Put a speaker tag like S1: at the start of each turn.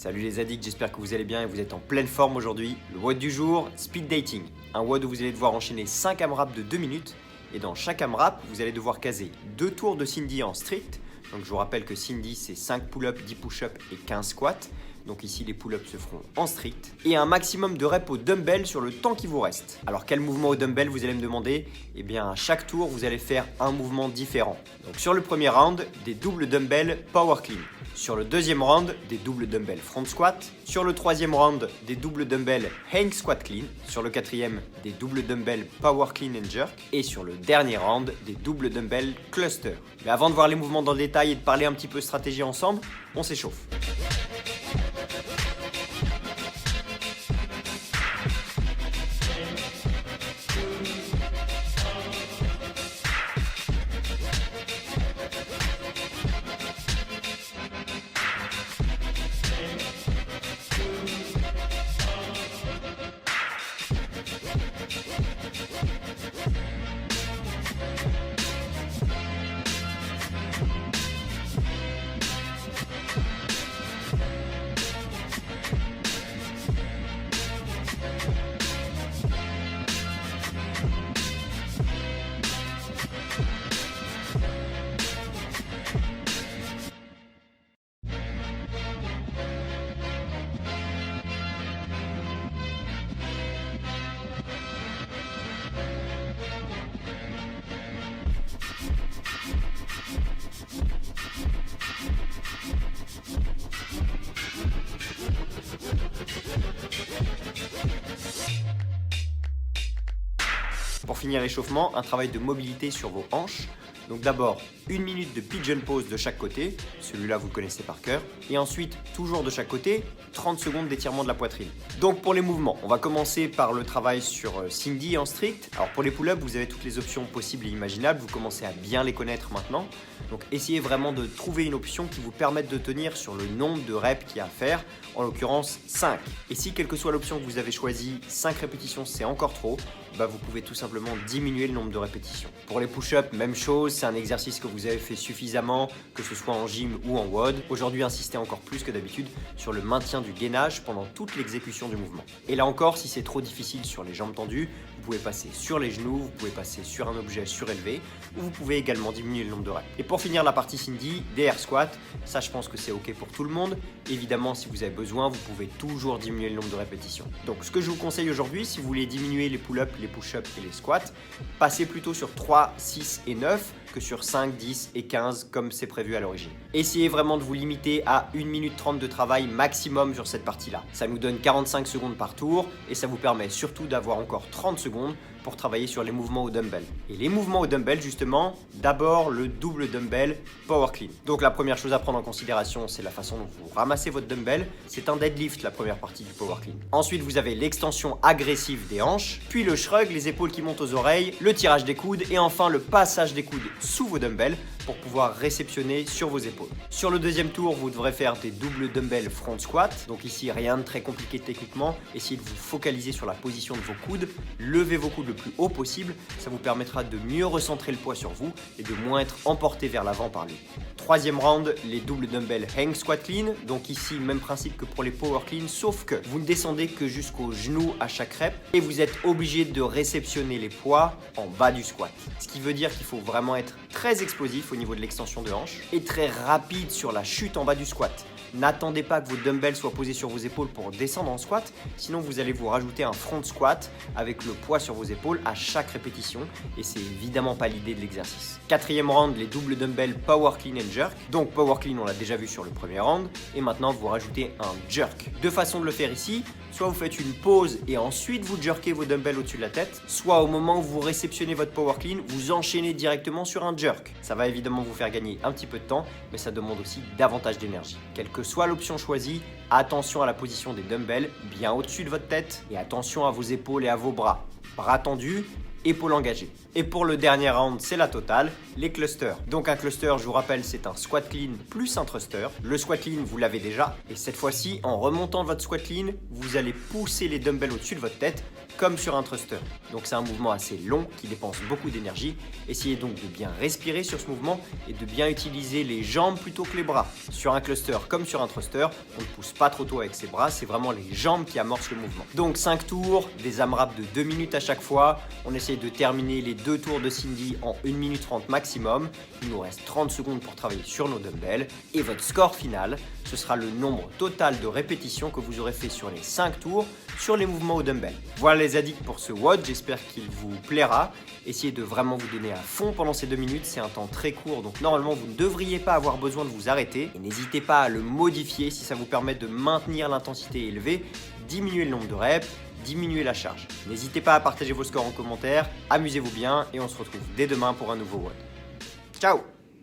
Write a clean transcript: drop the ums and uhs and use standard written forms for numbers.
S1: Salut les addicts, j'espère que vous allez bien et vous êtes en pleine forme aujourd'hui. Le WOD du jour, Speed Dating. Un WOD où vous allez devoir enchaîner 5 AMRAP de 2 minutes. Et dans chaque AMRAP, vous allez devoir caser 2 tours de Cindy en strict. Donc je vous rappelle que Cindy c'est 5 pull-ups, 10 push-ups et 15 squats. Donc ici les pull-ups se feront en strict. Et un maximum de reps au dumbbell sur le temps qui vous reste. Alors quel mouvement au dumbbell vous allez me demander? Eh bien à chaque tour vous allez faire un mouvement différent. Donc sur le premier round, des doubles dumbbell power clean. Sur le deuxième round, des doubles dumbbell front squat. Sur le troisième round, des doubles dumbbell hang squat clean. Sur le quatrième, des doubles dumbbell power clean and jerk. Et sur le dernier round, des doubles dumbbell cluster. Mais avant de voir les mouvements dans le détail et de parler un petit peu stratégie ensemble, on s'échauffe. Pour finir l'échauffement, un travail de mobilité sur vos hanches. Donc d'abord, 1 minute de pigeon pose de chaque côté, celui-là vous le connaissez par cœur. Et ensuite, toujours de chaque côté, 30 secondes d'étirement de la poitrine. Donc pour les mouvements, on va commencer par le travail sur Cindy en strict. Alors pour les pull-ups, vous avez toutes les options possibles et imaginables, vous commencez à bien les connaître maintenant. Donc essayez vraiment de trouver une option qui vous permette de tenir sur le nombre de reps qu'il y a à faire, en l'occurrence 5. Et si quelle que soit l'option que vous avez choisie, 5 répétitions c'est encore trop, bah vous pouvez tout simplement diminuer le nombre de répétitions. Pour les push-ups, même chose, c'est un exercice que vous avez fait suffisamment, que ce soit en gym ou en WOD. Aujourd'hui, insistez encore plus que d'habitude sur le maintien du gainage pendant toute l'exécution du mouvement. Et là encore, si c'est trop difficile sur les jambes tendues, vous pouvez passer sur les genoux, vous pouvez passer sur un objet surélevé, ou vous pouvez également diminuer le nombre de reps. Et pour finir la partie Cindy, des air squats, ça je pense que c'est ok pour tout le monde. Évidemment, si vous avez besoin, vous pouvez toujours diminuer le nombre de répétitions. Donc ce que je vous conseille aujourd'hui, si vous voulez diminuer les pull-ups, les push-ups et les squats, passez plutôt sur 3, 6 et 9 que sur 5, 10 et 15 comme c'est prévu à l'origine. Essayez vraiment de vous limiter à 1 minute 30 de travail maximum sur cette partie-là. Ça nous donne 45 secondes par tour et ça vous permet surtout d'avoir encore 30 secondes pour travailler sur les mouvements au dumbbell. Et les mouvements au dumbbell justement, d'abord le double dumbbell power clean. Donc la première chose à prendre en considération, c'est la façon dont vous ramassez votre dumbbell. C'est un deadlift la première partie du power clean. Ensuite vous avez l'extension agressive des hanches, puis le shrug, les épaules qui montent aux oreilles, le tirage des coudes et enfin le passage des coudes sous vos dumbbells pour pouvoir réceptionner sur vos épaules. Sur le deuxième tour, vous devrez faire des doubles dumbbell front squat. Donc ici, rien de très compliqué techniquement. Essayez de vous focaliser sur la position de vos coudes. Levez vos coudes le plus haut possible. Ça vous permettra de mieux recentrer le poids sur vous et de moins être emporté vers l'avant par lui. Troisième round, les doubles dumbbell hang squat clean. Donc ici, même principe que pour les power clean, sauf que vous ne descendez que jusqu'au genou à chaque rep et vous êtes obligé de réceptionner les poids en bas du squat. Ce qui veut dire qu'il faut vraiment être très explosif au niveau de l'extension de hanche et très rapide sur la chute en bas du squat. N'attendez pas que vos dumbbells soient posés sur vos épaules pour descendre en squat, sinon vous allez vous rajouter un front squat avec le poids sur vos épaules à chaque répétition et c'est évidemment pas l'idée de l'exercice. Quatrième round, les doubles dumbbell power clean and jerk. Donc power clean, on l'a déjà vu sur le premier round et maintenant vous rajoutez un jerk. Deux façons de le faire ici. Soit vous faites une pause et ensuite vous jerkez vos dumbbells au-dessus de la tête, soit au moment où vous réceptionnez votre power clean, vous enchaînez directement sur un jerk. Ça va évidemment vous faire gagner un petit peu de temps, mais ça demande aussi davantage d'énergie. Quelle que soit l'option choisie, attention à la position des dumbbells bien au-dessus de votre tête et attention à vos épaules et à vos bras. Bras tendus, épaules engagées. Et pour le dernier round, c'est la totale, les clusters. Donc un cluster, je vous rappelle, c'est un squat clean plus un thruster. Le squat clean, vous l'avez déjà. Et cette fois-ci, en remontant votre squat clean, vous allez pousser les dumbbells au-dessus de votre tête, comme sur un thruster. Donc c'est un mouvement assez long qui dépense beaucoup d'énergie. Essayez donc de bien respirer sur ce mouvement et de bien utiliser les jambes plutôt que les bras. Sur un cluster comme sur un thruster, on ne pousse pas trop tôt avec ses bras, c'est vraiment les jambes qui amorcent le mouvement. Donc 5 tours, des AMRAP de 2 minutes à chaque fois. On essaye de terminer les 2 tours de Cindy en 1 minute 30 maximum. Il nous reste 30 secondes pour travailler sur nos dumbbells. Et votre score final, ce sera le nombre total de répétitions que vous aurez fait sur les 5 tours sur les mouvements au dumbbell. Voilà les addicts pour ce WOD, j'espère qu'il vous plaira. Essayez de vraiment vous donner à fond pendant ces 2 minutes, c'est un temps très court, donc normalement vous ne devriez pas avoir besoin de vous arrêter. Et n'hésitez pas à le modifier si ça vous permet de maintenir l'intensité élevée, diminuer le nombre de reps, diminuer la charge. N'hésitez pas à partager vos scores en commentaire, amusez-vous bien et on se retrouve dès demain pour un nouveau WOD. Ciao!